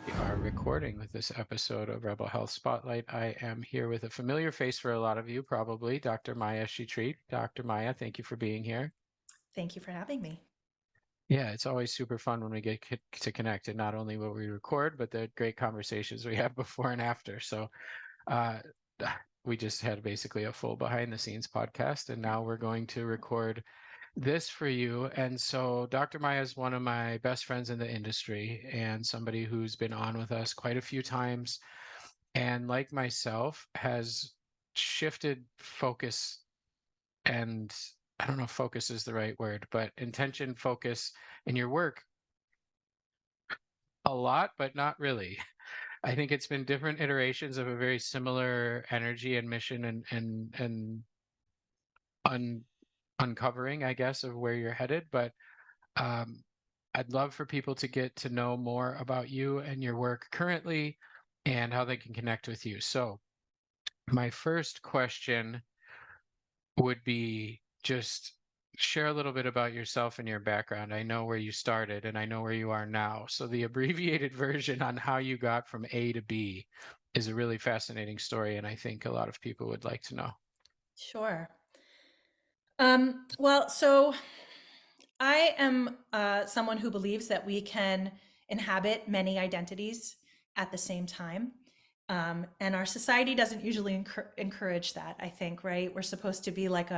We are recording with this episode of Rebel Health Spotlight. I am here with a familiar face for a lot of you, probably Dr. Maya Shetreat. Dr. Maya, thank you for being here. Thank you for having me. Yeah, it's always super fun when we get to connect, and not only what we record, but the great conversations we have before and after. So, uh, we just had basically a full behind the scenes podcast, and now we're going to record this for you. And so Dr. Maya is one of my best friends in the industry and somebody who's been on with us quite a few times. And like myself, has shifted focus and I don't know if focus is the right word, but intention, focus in your work a lot, but not really. I think it's been different iterations of a very similar energy and mission and un, uncovering, I guess, of where you're headed. But Um, I'd love for people to get to know more about you and your work currently and how they can connect with you. So, my first question would be just share a little bit about yourself and your background. I know where you started and I know where you are now. So, the abbreviated version on how you got from A to B is a really fascinating story, and I think a lot of people would like to know. Sure. So I am someone who believes that we can inhabit many identities at the same time. And our society doesn't usually encourage that, I think, right? We're supposed to be like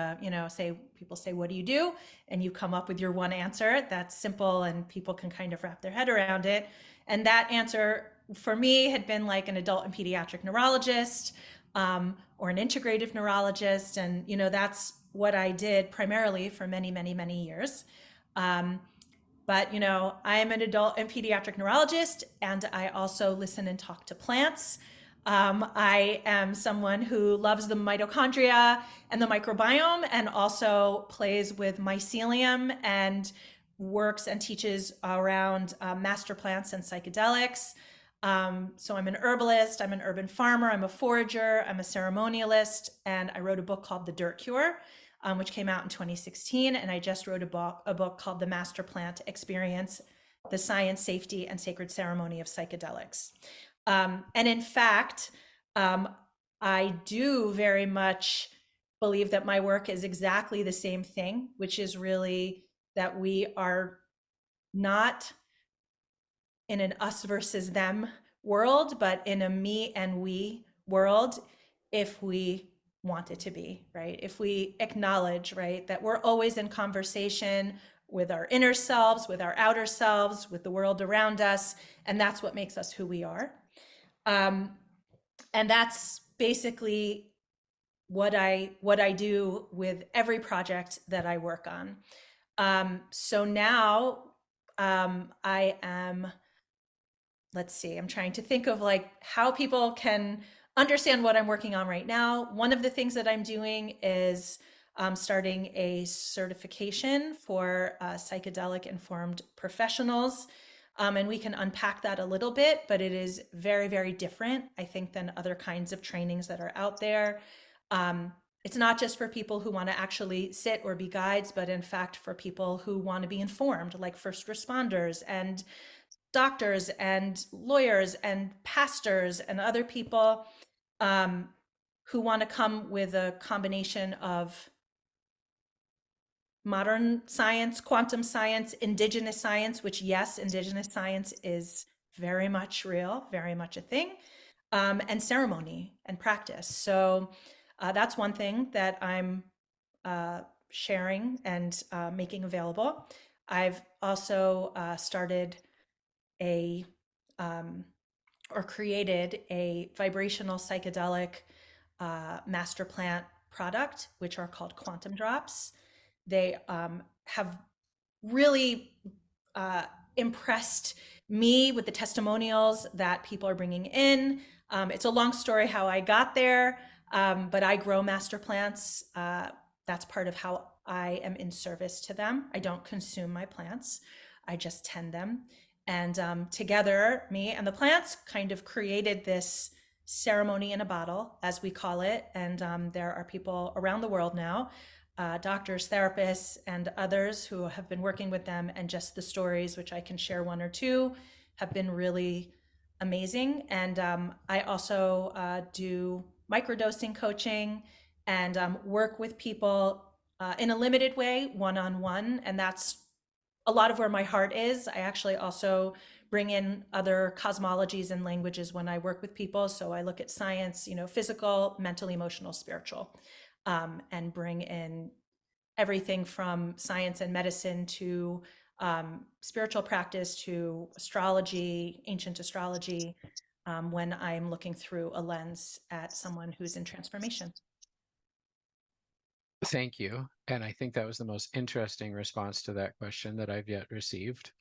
say, people say, what do you do? And you come up with your one answer that's simple and people can kind of wrap their head around it. And that answer for me had been like an adult and pediatric neurologist, or an integrative neurologist. And, that's what I did primarily for many, many, many years. Um, but I am an adult and pediatric neurologist, and I also listen and talk to plants. I am someone who loves the mitochondria and the microbiome, and also plays with mycelium and works and teaches around master plants and psychedelics. So I'm an herbalist, I'm an urban farmer, I'm a forager, I'm a ceremonialist, and I wrote a book called The Dirt Cure, which came out in 2016. And I just wrote a book called The Master Plant Experience, The Science, Safety, and Sacred Ceremony of Psychedelics. And in fact, um, I do very much believe that my work is exactly the same thing, which is really that we are not in an us versus them world, but in a me and we world, if we want it to be, right? If we acknowledge, right, that we're always in conversation with our inner selves, with our outer selves, with the world around us, and that's what makes us who we are. Um, and that's basically what I do with every project that I work on. So now I am, let's see, I'm trying to think of like how people can understand what I'm working on right now. One of the things that I'm doing is starting a certification for psychedelic informed professionals. And we can unpack that a little bit, but it is very, very different, I think, than other kinds of trainings that are out there. It's not just for people who want to actually sit or be guides, but in fact for people who want to be informed, like first responders and doctors and lawyers and pastors and other people, um, who want to come with a combination of modern science, quantum science, indigenous science, which, yes, indigenous science is very much real, very much a thing, and ceremony and practice. So that's one thing that I'm sharing and making available. I've also started a um, or created a vibrational psychedelic master plant product, which are called quantum drops. They have really uh, impressed me with the testimonials that people are bringing in. It's a long story how I got there, but I grow master plants. That's part of how I am in service to them. I don't consume my plants, I just tend them. And together, me and the plants kind of created this ceremony in a bottle, as we call it. And there are people around the world now, doctors, therapists, and others who have been working with them. And just the stories, which I can share one or two, have been really amazing. And I also do microdosing coaching and work with people in a limited way, one on one. And that's a lot of where my heart is. I actually also bring in other cosmologies and languages when I work with people. So I look at science, physical, mental, emotional, spiritual, and bring in everything from science and medicine to spiritual practice to astrology, ancient astrology, when I'm looking through a lens at someone who's in transformation. Thank you. And I think that was the most interesting response to that question that I've yet received.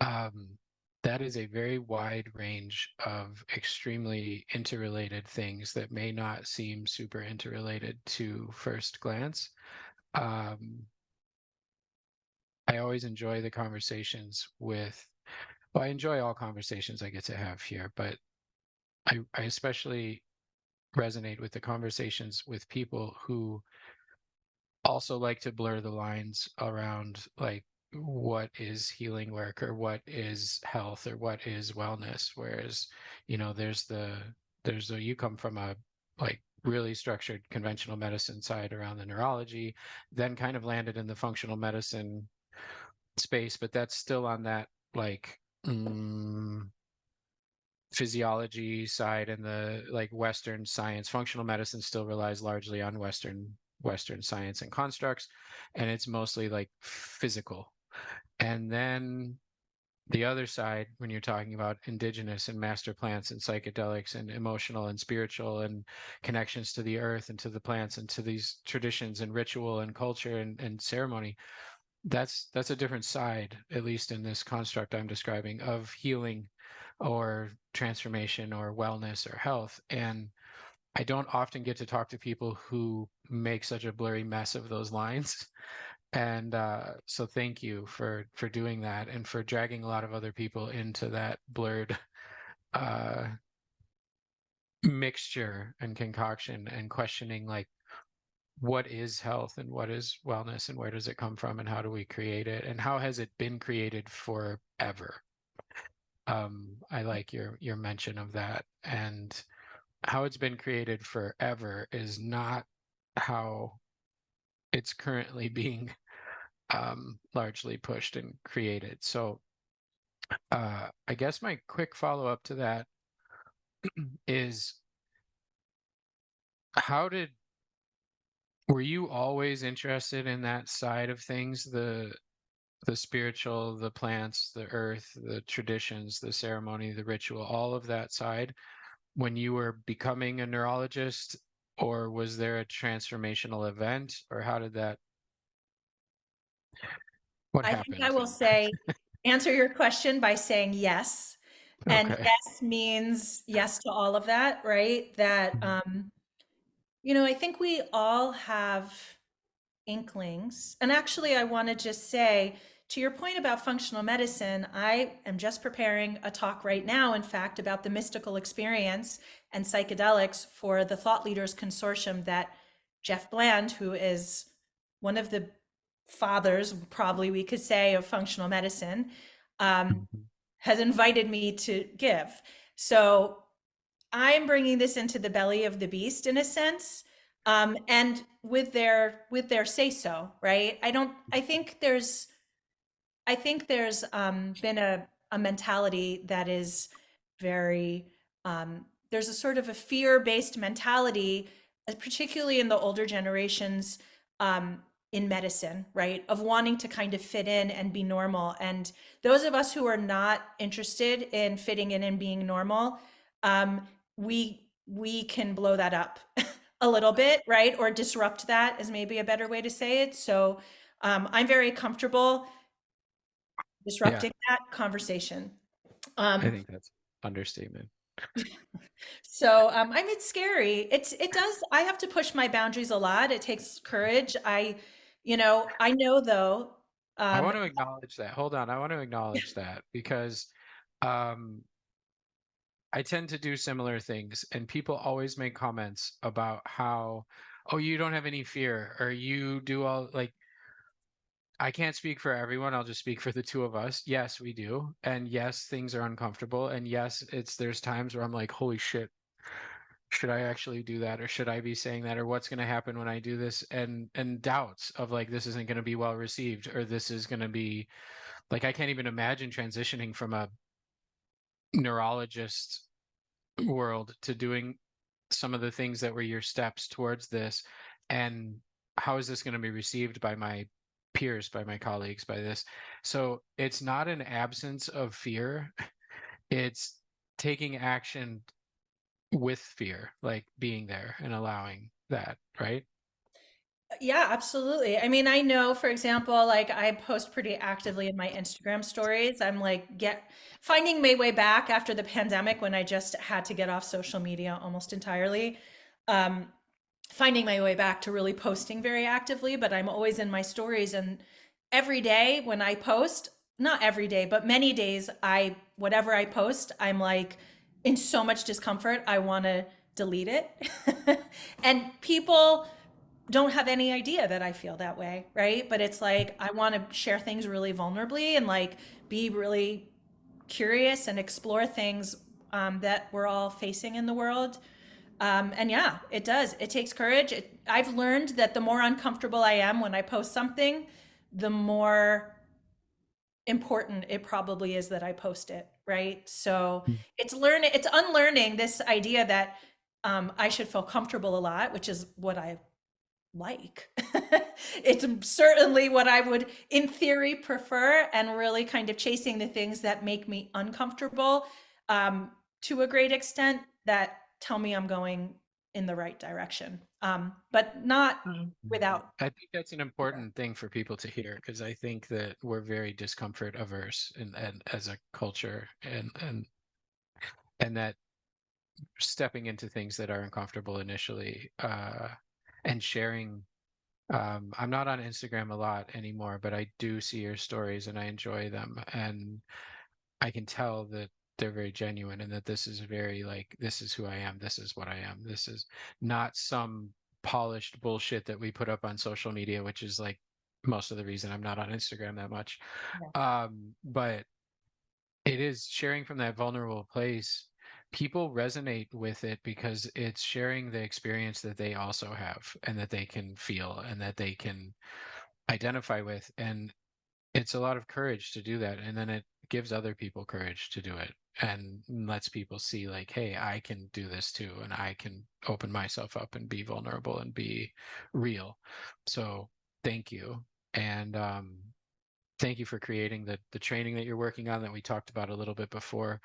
Um, that is a very wide range of extremely interrelated things that may not seem super interrelated to first glance. Um, I always enjoy the conversations well, I enjoy all conversations I get to have here, but I especially resonate with the conversations with people who also like to blur the lines around like what is healing work or what is health or what is wellness. Whereas, you come from a like really structured conventional medicine side around the neurology, then kind of landed in the functional medicine space, but that's still on that like physiology side and the like Western science. Functional medicine still relies largely on Western science and constructs, and it's mostly like physical. And then the other side, when you're talking about indigenous and master plants and psychedelics and emotional and spiritual and connections to the earth and to the plants and to these traditions and ritual and culture and ceremony, that's a different side, at least in this construct I'm describing, of healing or transformation or wellness or health. And I don't often get to talk to people who make such a blurry mess of those lines. And so thank you for doing that and for dragging a lot of other people into that blurred uh, mixture and concoction and questioning like what is health and what is wellness and where does it come from and how do we create it and how has it been created forever. I like your mention of that, and how it's been created forever is not how it's currently being largely pushed and created. So I guess my quick follow up to that is how did were you always interested in that side of things, the spiritual, the plants, the earth, the traditions, the ceremony, the ritual, all of that side when you were becoming a neurologist, or was there a transformational event, or what I think I happened? will answer your question by saying yes. And Okay. yes means yes to all of that, right? That, Mhm. I think we all have inklings. And actually, I want to just say to your point about functional medicine, I am just preparing a talk right now, in fact, about the mystical experience and psychedelics for the Thought Leaders Consortium that Jeff Bland, who is one of the fathers, probably we could say, of functional medicine, um, Mhm. has invited me to give. So I'm bringing this into the belly of the beast in a sense, and with their say so, right? I think there's been a mentality that is very, there's a sort of a fear-based mentality, particularly in the older generations, um, in medicine, right? Of wanting to kind of fit in and be normal. And those of us who are not interested in fitting in and being normal, we can blow that up a little bit, right? Or disrupt that is maybe a better way to say it. So I'm very comfortable Yeah, disrupting that conversation. I Um, think that's understatement. I mean, it's scary. It does. I have to push my boundaries a lot. It takes courage. I know though. I Um, want to acknowledge that. Hold on. I want to acknowledge that because um, I tend to do similar things, and people always make comments about how, oh, you don't have any fear, or you do all like I can't speak for everyone. I'll just speak for the two of us. Yes, we do. And yes, things are uncomfortable. And yes, there's times where I'm like, holy shit, should I actually do that? Or should I be saying that? Or what's going to happen when I do this? And doubts of like, this isn't going to be well received, or this is going to be like, I can't even imagine transitioning from a neurologist world to doing some of the things that were your steps towards this. And how is this going to be received by my peers, by my colleagues, by this? So it's not an absence of fear, it's taking action with fear, like being there and allowing that, right? Yeah, absolutely. I mean, I know, for example, like I post pretty actively in my Instagram stories. I'm like get finding my way back after the pandemic when I just had to get off social media almost entirely. Um, Finding my way back to really posting very actively, but I'm always in my stories. And every day when I post, not every day, but many days, whatever I post, I'm like in so much discomfort, I want to delete it. And people don't have any idea that I feel that way, right? But it's like I want to share things really vulnerably and like be really curious and explore things that we're all facing in the world. And yeah, it does. It takes courage. I've learned that the more uncomfortable I am when I post something, the more important it probably is that I post it, right? So it's unlearning this idea that I should feel comfortable a lot, which is what I like. It's certainly what I would, in theory, prefer, and really kind of chasing the things that make me uncomfortable um, to a great extent that tell me I'm going in the right direction, but not Mhm. without. I think that's an important thing for people to hear, because I think that we're very discomfort averse and as a culture, and that stepping into things that are uncomfortable initially, and sharing. I'm not on Instagram a lot anymore, but I do see your stories and I enjoy them. And I can tell that they're very genuine, and that this is very like, this is who I am. This is what I am. This is not some polished bullshit that we put up on social media, which is like most of the reason I'm not on Instagram that much. Yeah. But it is sharing from that vulnerable place. People resonate with it because it's sharing the experience that they also have and that they can feel and that they can identify with. And it's a lot of courage to do that. And then it gives other people courage to do it and lets people see, like, hey, I can do this too. And I can open myself up and be vulnerable and be real. So thank you. And thank you for creating the training that you're working on that we talked about a little bit before,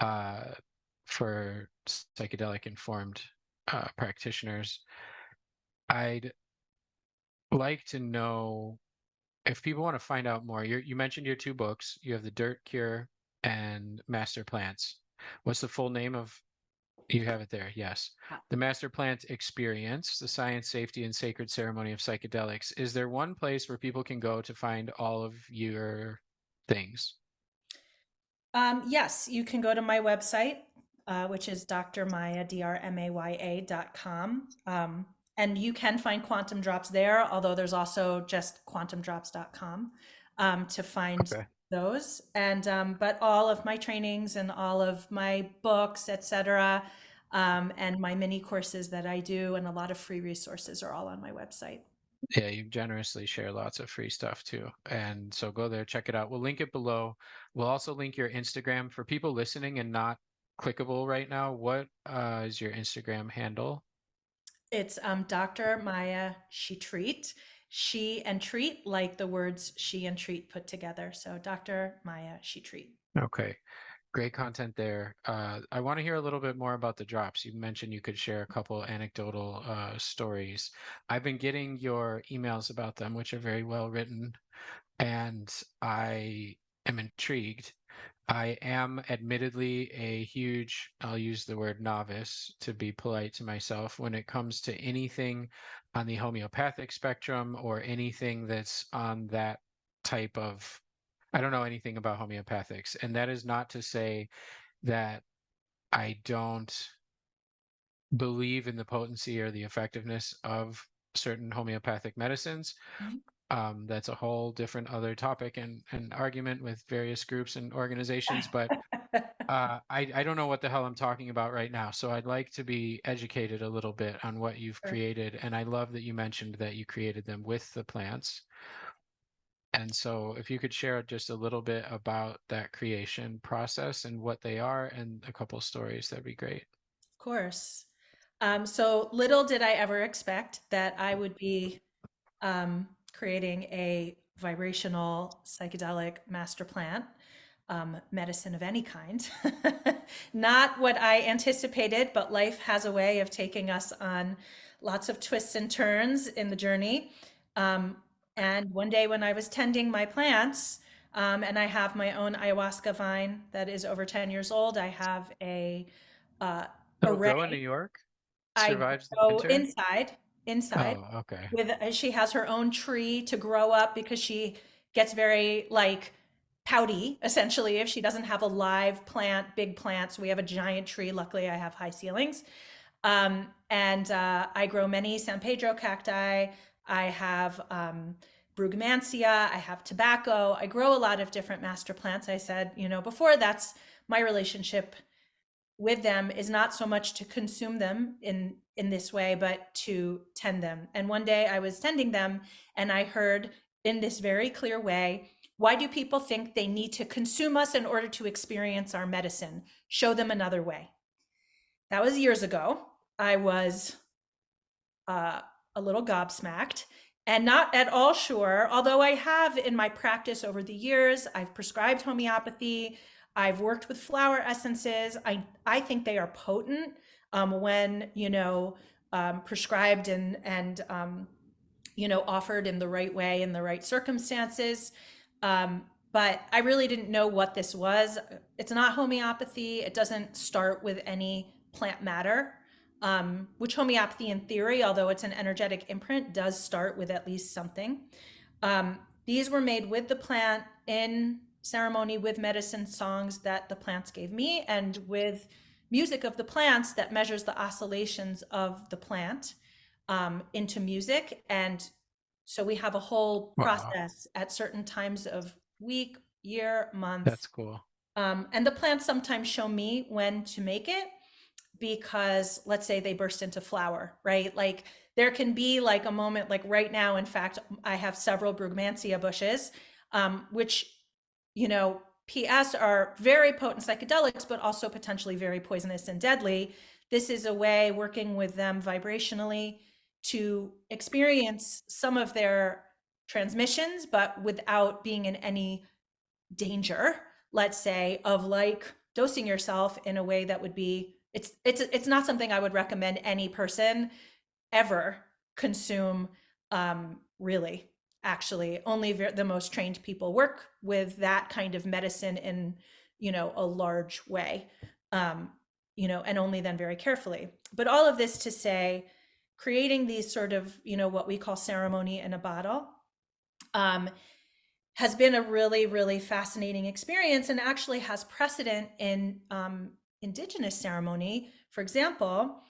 uh, for psychedelic informed practitioners. I'd like to know, if people want to find out more. You mentioned your two books. You have The Dirt Cure and Master Plants. What's the full name of? You have it there. Yes. The Master Plant Experience, the Science, Safety, and Sacred Ceremony of Psychedelics. Is there one place where people can go to find all of your things? Yes, you can go to my website, which is drmaya.com. And you can find Quantum Drops there, although there's also just quantumdrops.com to find Okay. those. And but all of my trainings and all of my books, etc., and my mini courses that I do, and a lot of free resources are all on my website. Yeah, you generously share lots of free stuff too. And so go there, check it out. We'll link it below. We'll also link your Instagram for people listening and not clickable right now. What is your Instagram handle? It's Dr. Maya Shetreat. She and treat, like the words she and treat put together. So Dr. Maya Shetreat. Okay, great content there. I want to hear a little bit more about the drops. You mentioned you could share a couple anecdotal stories. I've been getting your emails about them, which are very well written, and I am intrigued. I am admittedly a huge, I'll use the word novice to be polite to myself, when it comes to anything on the homeopathic spectrum or anything that's on that type of, I don't know anything about homeopathics. And that is not to say that I don't believe in the potency or the effectiveness of certain homeopathic medicines. That's a whole different other topic and argument with various groups and organizations, but I don't know what the hell I'm talking about right now. So I'd like to be educated a little bit on what you've Sure. created. And I love that you mentioned that you created them with the plants. And so if you could share just a little bit about that creation process and what they are and a couple stories, that'd be great. Of course. So little did I ever expect that I would be creating a vibrational psychedelic master plant, medicine of any kind. Not what I anticipated, but life has a way of taking us on lots of twists and turns in the journey. Um, and one day when I was tending my plants, and I have my own ayahuasca vine that is over 10 years old, I have a uh, It'll array. grow in New York, I survives the go winter. inside Oh, okay. with she has her own tree to grow up because she gets very like pouty essentially if she doesn't have a live plant, big plants. We have a giant tree. Luckily, I have high ceilings. And I grow many San Pedro cacti. I have brugmansia. I have tobacco. I grow a lot of different master plants. I said, before that's my relationship with them is not so much to consume them in this way, but to tend them. And one day I was tending them and I heard in this very clear way, why do people think they need to consume us in order to experience our medicine? Show them another way. That was years ago. I was a little gobsmacked and not at all sure, although I have in my practice over the years, I've prescribed homeopathy, I've worked with flower essences. I think they are potent when, prescribed and offered in the right way in the right circumstances. But I really didn't know what this was. It's not homeopathy. It doesn't start with any plant matter, which homeopathy in theory, although it's an energetic imprint, does start with at least something. These were made with the plant in ceremony with medicine songs that the plants gave me and with music of the plants that measures the oscillations of the plant into music. And so we have a whole Wow, process at certain times of week, year, month. that's cool. And the plants sometimes show me when to make it because let's say they burst into flower, right? Like there can be like a moment like right now, in fact, I have several brugmansia bushes, which, PS are very potent psychedelics, but also potentially very poisonous and deadly. This is a way working with them vibrationally to experience some of their transmissions, but without being in any danger, let's say, of like dosing yourself in a way that would be it's not something I would recommend any person ever consume really actually only the most trained people work with that kind of medicine in a large way and only then very carefully, but all of this to say creating these sort of what we call ceremony in a bottle um, has been a really, really fascinating experience and actually has precedent in indigenous ceremony. For example,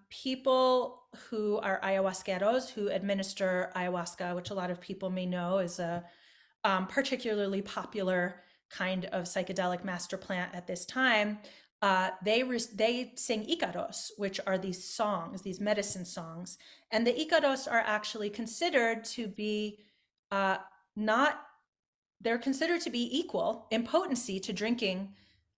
people who are ayahuasqueros who administer ayahuasca, which a lot of people may know is a particularly popular kind of psychedelic master plant at this time. They sing icaros, which are these songs, these medicine songs, and the icaros are actually considered to be uh, not they're considered to be equal in potency to drinking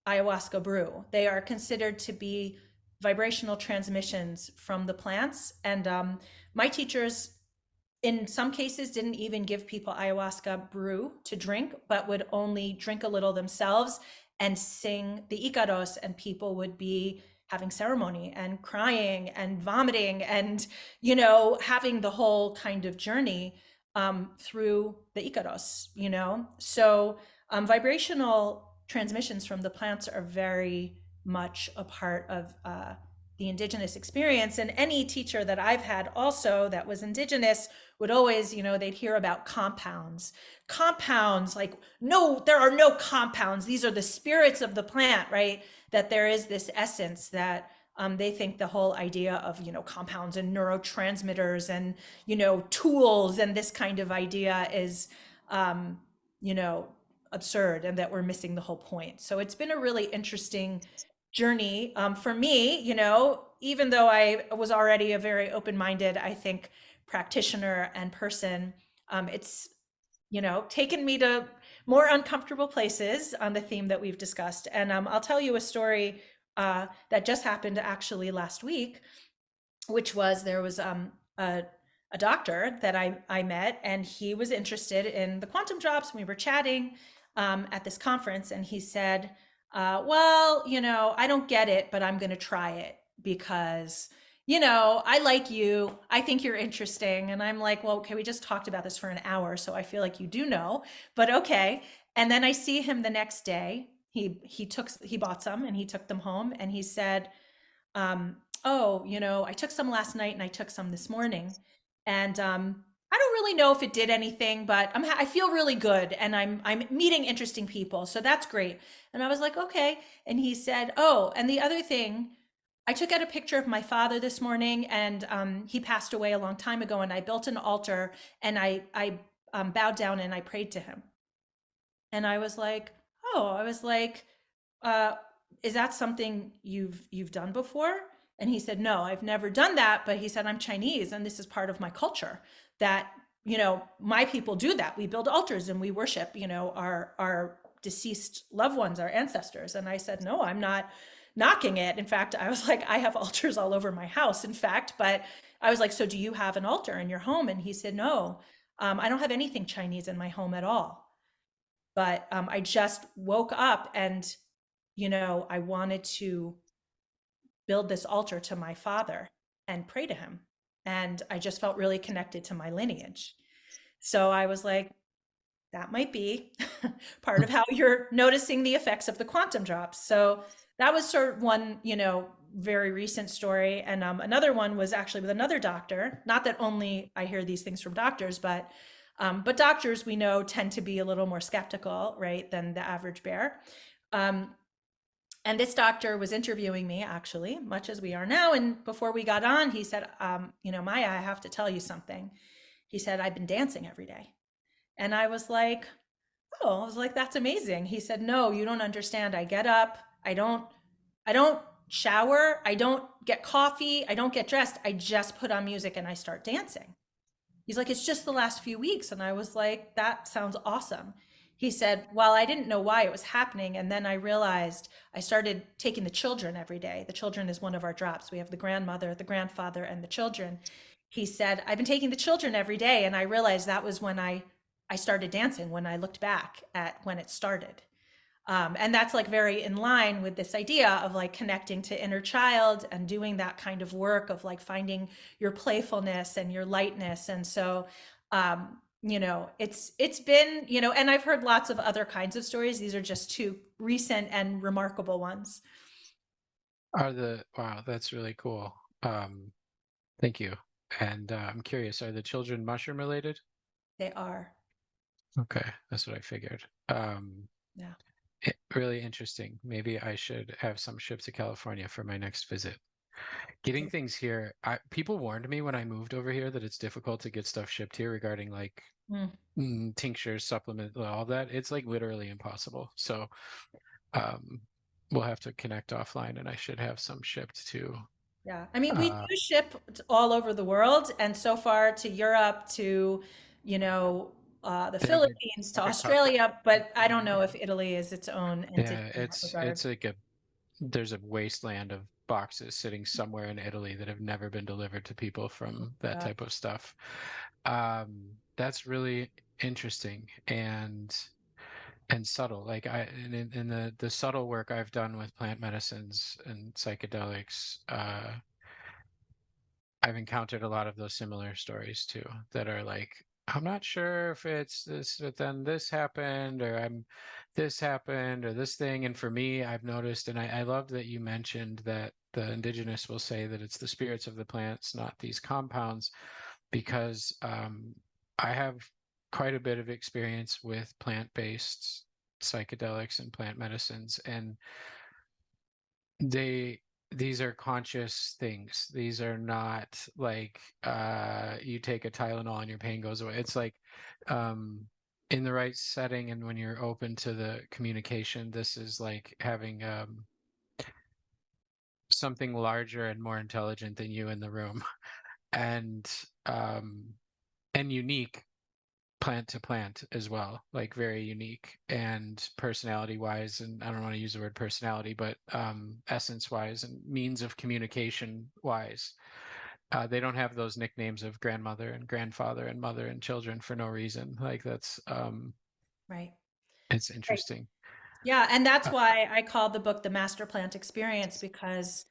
ayahuasca brew. They are considered to be vibrational transmissions from the plants. And my teachers, in some cases, didn't even give people ayahuasca brew to drink, but would only drink a little themselves and sing the icaros, and people would be having ceremony and crying and vomiting and having the whole kind of journey through the icaros. So vibrational transmissions from the plants are very much a part of the indigenous experience. And any teacher that I've had also that was indigenous would always, they'd hear about compounds, like, no, there are no compounds. These are the spirits of the plant, right? That there is this essence that They think the whole idea of, compounds and neurotransmitters and, tools and this kind of idea is, um, you know, absurd, and that we're missing the whole point. So it's been a really interesting journey for me, even though I was already a very open-minded, I think, practitioner and person. It's, taken me to more uncomfortable places on the theme that we've discussed. And I'll tell you a story that just happened actually last week, which was there was a doctor that I met, and he was interested in the quantum drops. We were chatting at this conference, and he said, well, I don't get it, but I'm going to try it because, I like you. I think you're interesting. And I'm like, well, okay, we just talked about this for an hour, so I feel like you do know, but okay. And then I see him the next day. He bought some and he took them home, and he said, oh, I took some last night and I took some this morning. And I don't really know if it did anything, but I feel really good, and I'm meeting interesting people. So that's great. And I was like, okay. And he said, oh, and the other thing, I took out a picture of my father this morning, and he passed away a long time ago, and I built an altar, and I bowed down and I prayed to him. And I was like, oh, I was like, uh, is that something you've done before? And he said, no, I've never done that. But he said, I'm Chinese, and this is part of my culture that, my people do that. We build altars and we worship, our deceased loved ones, our ancestors. And I said, no, I'm not knocking it. In fact, I was like, I have altars all over my house, in fact. But I was like, so do you have an altar in your home? And he said, no, I don't have anything Chinese in my home at all. But I just woke up, and I wanted to build this altar to my father and pray to him. And I just felt really connected to my lineage. So I was like, that might be part of how you're noticing the effects of the quantum drops. So that was sort of one, very recent story. And another one was actually with another doctor. Not that only I hear these things from doctors, but doctors we know tend to be a little more skeptical, right, than the average bear. Um, and this doctor was interviewing me, actually, much as we are now. And before we got on, he said, Maya, I have to tell you something. He said, I've been dancing every day. And I was like, oh, I was like, that's amazing. He said, no, you don't understand. I get up, I don't shower, I don't get coffee, I don't get dressed. I just put on music and I start dancing. He's like, it's just the last few weeks. And I was like, that sounds awesome. He said, well, I didn't know why it was happening. And then I realized I started taking the children every day. The children is one of our drops. We have the grandmother, the grandfather, and the children. He said, I've been taking the children every day. And I realized that was when I started dancing, when I looked back at when it started. And that's like very in line with this idea of like connecting to inner child and doing that kind of work of like finding your playfulness and your lightness. And so, it's been, and I've heard lots of other kinds of stories. These are just two recent and remarkable ones. Wow, that's really cool. Thank you. And I'm curious, are the children mushroom related? They are. Okay, that's what I figured. Yeah. Really interesting. Maybe I should have some shipped to California for my next visit. Getting things here, people warned me when I moved over here that it's difficult to get stuff shipped here regarding like Mm, tinctures, supplement, all that. It's like literally impossible. So um, we'll have to connect offline, and I should have some shipped to yeah. I mean, we uh, do ship all over the world, and so far to Europe, to, the they have Philippines, to like a custom. Australia, but I don't know if Italy is its own entity Yeah, in that regard. it's like there's a wasteland of boxes sitting somewhere in Italy that have never been delivered to people from that Yeah. type of stuff. That's really interesting and subtle. Like in the subtle work I've done with plant medicines and psychedelics, I've encountered a lot of those similar stories too, that are like, I'm not sure if it's this, but then this happened, or this happened, or this thing. And for me, I've noticed, and I love that you mentioned that the indigenous will say that it's the spirits of the plants, not these compounds, because I have quite a bit of experience with plant-based psychedelics and plant medicines, and they these are conscious things. These are not like you take a Tylenol and your pain goes away. It's like um in the right setting and when you're open to the communication, this is like having something larger and more intelligent than you in the room. And um and unique plant to plant as well, like very unique and personality wise. And I don't want to use the word personality, but essence wise and means of communication wise. They don't have those nicknames of grandmother and grandfather and mother and children for no reason. Like that's Right. it's Right. interesting. Yeah, and that's Uh, why I called the book The Master Plant Experience, because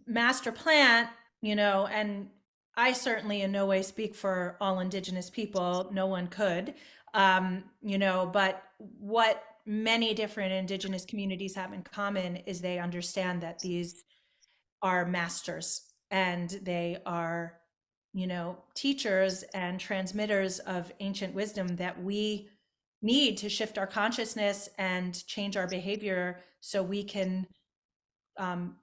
master plant, and I certainly in no way speak for all Indigenous people. No one could. But what many different Indigenous communities have in common is they understand that these are masters, and they are, teachers and transmitters of ancient wisdom that we need to shift our consciousness and change our behavior so we can um,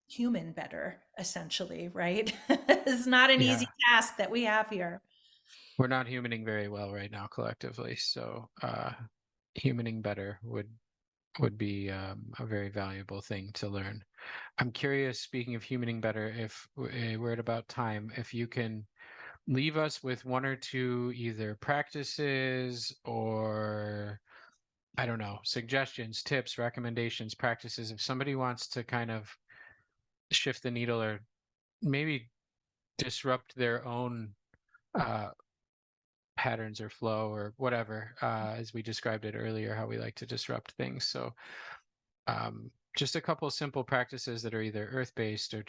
human better, essentially, right? It's not an easy yeah, task that we have here. we're not humaning very well right now collectively, so humaning better would be a very valuable thing to learn. I'm curious, speaking of humaning better, if we're at about time, if you can leave us with one or two either practices or I don't know, suggestions, tips, recommendations, practices. If somebody wants to kind of shift the needle or maybe disrupt their own uh, patterns or flow or whatever, as we described it earlier, how we like to disrupt things. So just a couple simple practices that are either earth-based or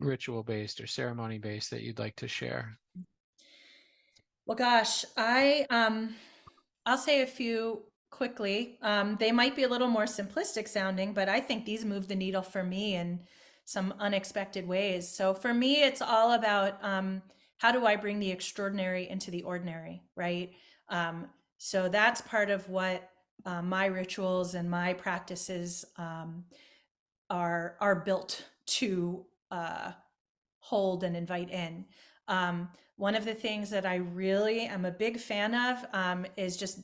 ritual-based or ceremony-based that you'd like to share. Well, gosh, I'll say a few quickly. They might be a little more simplistic sounding, but I think these move the needle for me in some unexpected ways. So for me, it's all about how do I bring the extraordinary into the ordinary, right? Um, so that's part of what my rituals and my practices are built to hold and invite in. One of the things that I really am a big fan of is just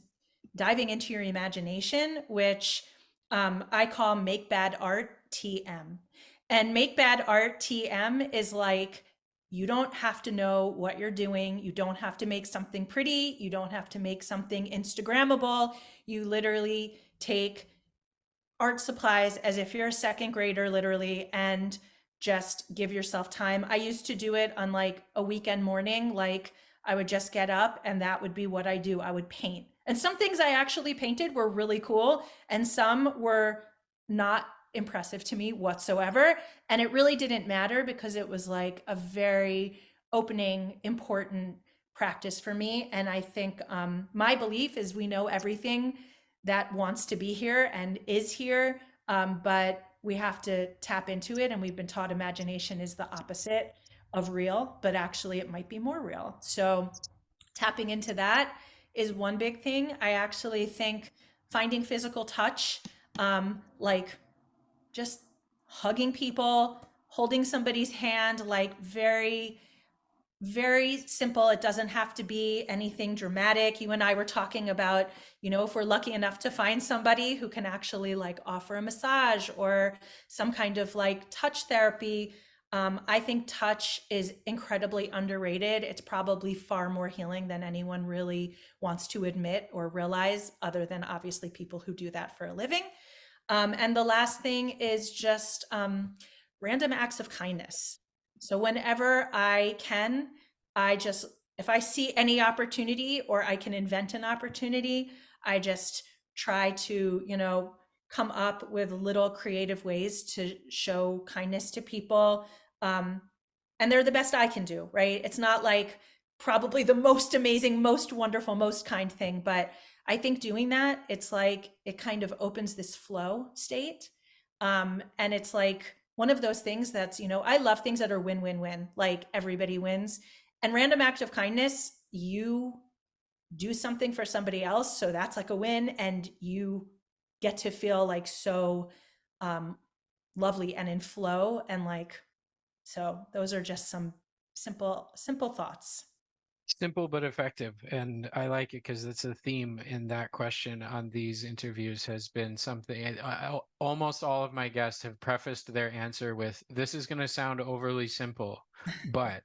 diving into your imagination, which I call make bad art TM. And make bad art TM is like, you don't have to know what you're doing. You don't have to make something pretty. You don't have to make something Instagrammable. You literally take art supplies as if you're a second grader, literally, and just give yourself time. I used to do it on like a weekend morning. Like I would just get up and that would be what I do. I would paint. And some things I actually painted were really cool, and some were not impressive to me whatsoever. And it really didn't matter because it was like a very opening, important practice for me. And I think my belief is we know everything that wants to be here and is here, but we have to tap into it. And we've been taught imagination is the opposite of real, but actually it might be more real. So tapping into that is one big thing. I actually think finding physical touch, like just hugging people, holding somebody's hand, like very simple. It doesn't have to be anything dramatic. You and I were talking about, if we're lucky enough to find somebody who can actually like offer a massage or some kind of like touch therapy. I think touch is incredibly underrated. It's probably far more healing than anyone really wants to admit or realize, other than obviously people who do that for a living. And the last thing is just random acts of kindness. So whenever I can, I just, if I see any opportunity or I can invent an opportunity, I just try to, come up with little creative ways to show kindness to people. Um, and they're the best I can do, right? It's not like probably the most amazing, most wonderful, most kind thing, but I think doing that, it's like it kind of opens this flow state. And it's like one of those things that's, I love things that are win win win, like everybody wins. And random act of kindness, you do something for somebody else. So that's like a win. And you get to feel like so lovely and in flow, and like, so those are just some simple thoughts. Simple but effective. And I like it because it's a theme in that question on these interviews has been something. Almost all of my guests have prefaced their answer with, this is going to sound overly simple, but,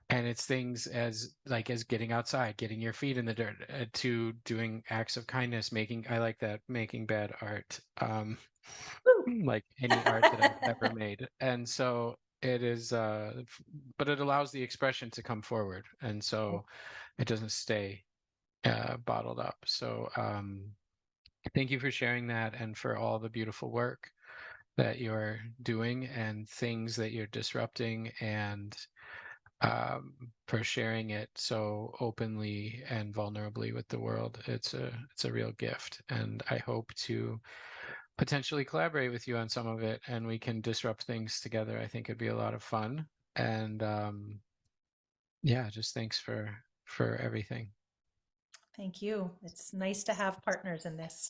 and it's things as like as getting outside, getting your feet in the dirt, to doing acts of kindness, making, I like that, making bad art. Woo! Like any art that I've ever made. And so it is, but it allows the expression to come forward. And so it doesn't stay bottled up. So thank you for sharing that and for all the beautiful work that you're doing and things that you're disrupting, and for sharing it so openly and vulnerably with the world. It's a real gift, and I hope to potentially collaborate with you on some of it and we can disrupt things together. I think it'd be a lot of fun. And yeah, just thanks for everything. Thank you. It's nice to have partners in this.